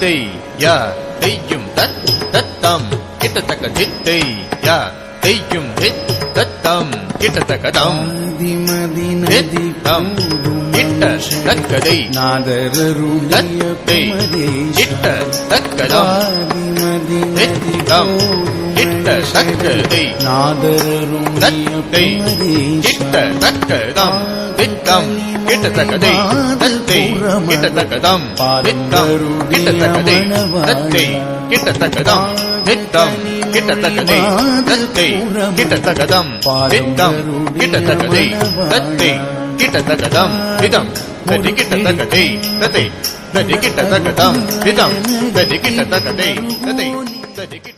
தித்தை யா தெய்யும் தத் தத்தம் கிட்டத்தக்க தித்தை யா தெய்யும் தித் தத்தம் கிட்டத்தக்கதம் தித்தம் கிட்ட தக்கதை தத்தை கிட்ட தக்கதம் தித்தம் கிட்ட தக்கதை தத்தை கிட்ட தக்கதம் தித்தம் கிட்டத்தக்கதை தத்தை கிட்டத்தக்கதம் தித்தம் கிட்டத்தக்கதை தத்தை கிட்டத்தக்கதம் தித்தம் கிட்டத்தக்கதை தத்தை கிட்டத்தக்கதம் தித்தம் கிட்டத்தக்கதை தத்தை கிட்டத்தக்கதம் இதம் ததி கிட்டத்தக்கதை தத்தை ததி கிட்டத்தக்கதம் இதம் ததி கிட்டத்தக்கதை தத்தை ததி